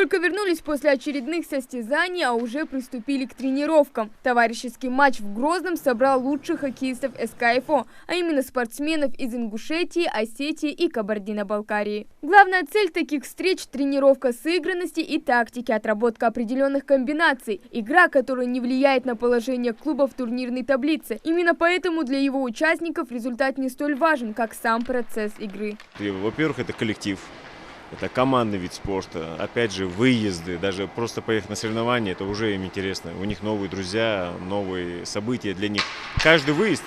Только вернулись после очередных состязаний, а уже приступили к тренировкам. Товарищеский матч в Грозном собрал лучших хоккеистов СКФО, а именно спортсменов из Ингушетии, Осетии и Кабардино-Балкарии. Главная цель таких встреч – тренировка сыгранности и тактики, отработка определенных комбинаций, игра, которая не влияет на положение клуба в турнирной таблице. Именно поэтому для его участников результат не столь важен, как сам процесс игры. Во-первых, это коллектив. Это командный вид спорта, опять же, выезды, даже просто поехать на соревнования, это уже им интересно. У них новые друзья, новые события для них. Каждый выезд,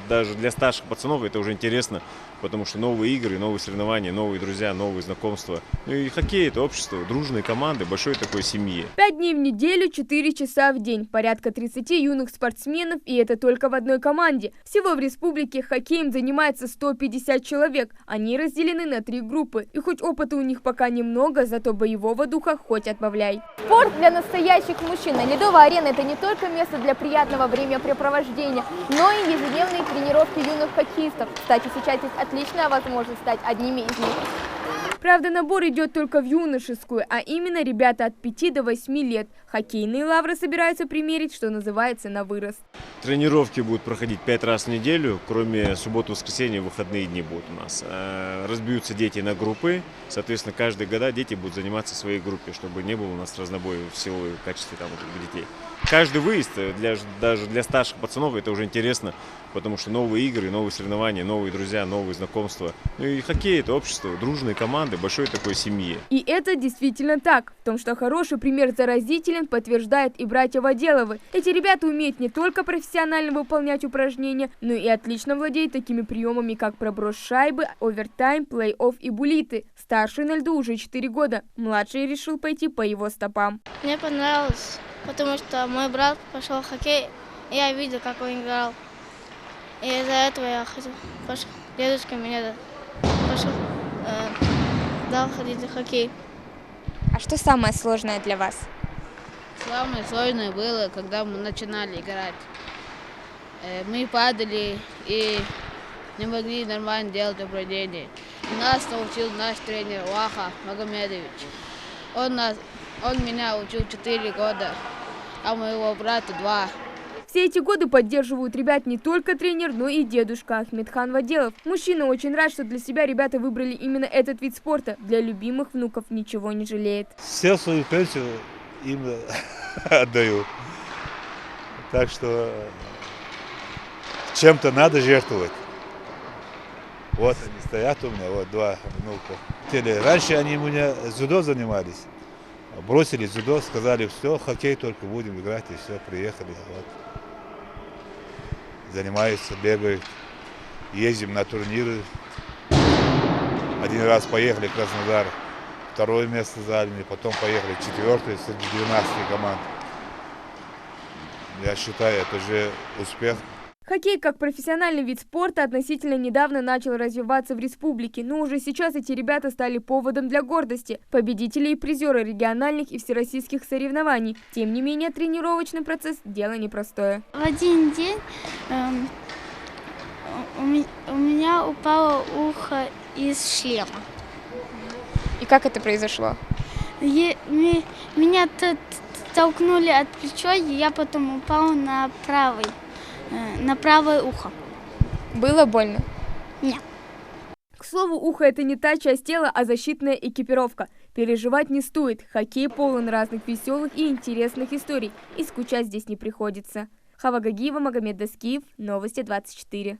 даже для старших пацанов, это уже интересно, потому что новые игры, новые соревнования, новые друзья, новые знакомства. Ну и хоккей – это общество, дружные команды, большой такой семьи. 5 дней в неделю, 4 часа в день, порядка 30 юных спортсменов, и это только в одной команде. Всего в республике хоккеем занимается 150 человек, они разделены на 3 группы. И хоть опыта у них пока немного, зато боевого духа хоть отбавляй. Спорт для настоящих мужчин. Ледовая арена – это не только место для приятного времяпрепровождения, но и ежедневные тренировки юных хоккеистов. Кстати, сейчас есть отличная возможность стать одними из них. Правда, набор идет только в юношескую, а именно ребята от 5 до 8 лет. Хоккейные лавры собираются примерить, что называется, на вырост. Тренировки будут проходить 5 раз в неделю, кроме субботы-воскресенья, выходные дни будут у нас. Разбьются дети на группы, соответственно, каждые года дети будут заниматься в своей группе, чтобы не было у нас разнобоя в силу и качестве детей. Каждый выезд, даже для старших пацанов, это уже интересно, потому что новые игры, новые соревнования, новые друзья, новые знакомства. Ну и хоккей – это общество, дружные команды, большой такой семьи. И это действительно так. В том, что хороший пример заразителен, подтверждает и братья Воделовы. Эти ребята умеют не только профессионально выполнять упражнения, но и отлично владеют такими приемами, как проброс шайбы, овертайм, плей-офф и буллиты. Старший на льду уже 4 года, младший решил пойти по его стопам. Мне понравилось, потому что мой брат пошел в хоккей, и я видел, как он играл. И из-за этого я пошел. Дедушка меня дал ходить в хоккей. А что самое сложное для вас? Самое сложное было, когда мы начинали играть. Мы падали и не могли нормально делать упражнения. Нас научил наш тренер Ваха Магомедович. Он меня учил 4 года, а моего брата 2. Все эти годы поддерживают ребят не только тренер, но и дедушка Ахмедхан Воделов. Мужчина очень рад, что для себя ребята выбрали именно этот вид спорта. Для любимых внуков ничего не жалеет. Все свою пенсию им отдаю. Так что чем-то надо жертвовать. Вот они стоят у меня, вот 2 внука. Раньше они у меня дзюдо занимались. Бросили дзюдо, сказали, все, хоккей только будем играть, и все, приехали. Вот. Занимаются, бегают, ездим на турниры. 1 раз поехали в Краснодар, 2 место заняли, потом поехали 4-е среди 12 команд. Я считаю, это же успех. Хоккей как профессиональный вид спорта относительно недавно начал развиваться в республике, но уже сейчас эти ребята стали поводом для гордости. Победители и призеры региональных и всероссийских соревнований. Тем не менее, тренировочный процесс – дело непростое. В один день у меня упало ухо из шлема. И как это произошло? Меня толкнули от плеча, и я потом упала на правое ухо. Было больно? Нет. К слову, ухо – это не та часть тела, а защитная экипировка. Переживать не стоит. Хоккей полон разных веселых и интересных историй. И скучать здесь не приходится. Хава Гагиева, Магомед Даскиев. Новости 24.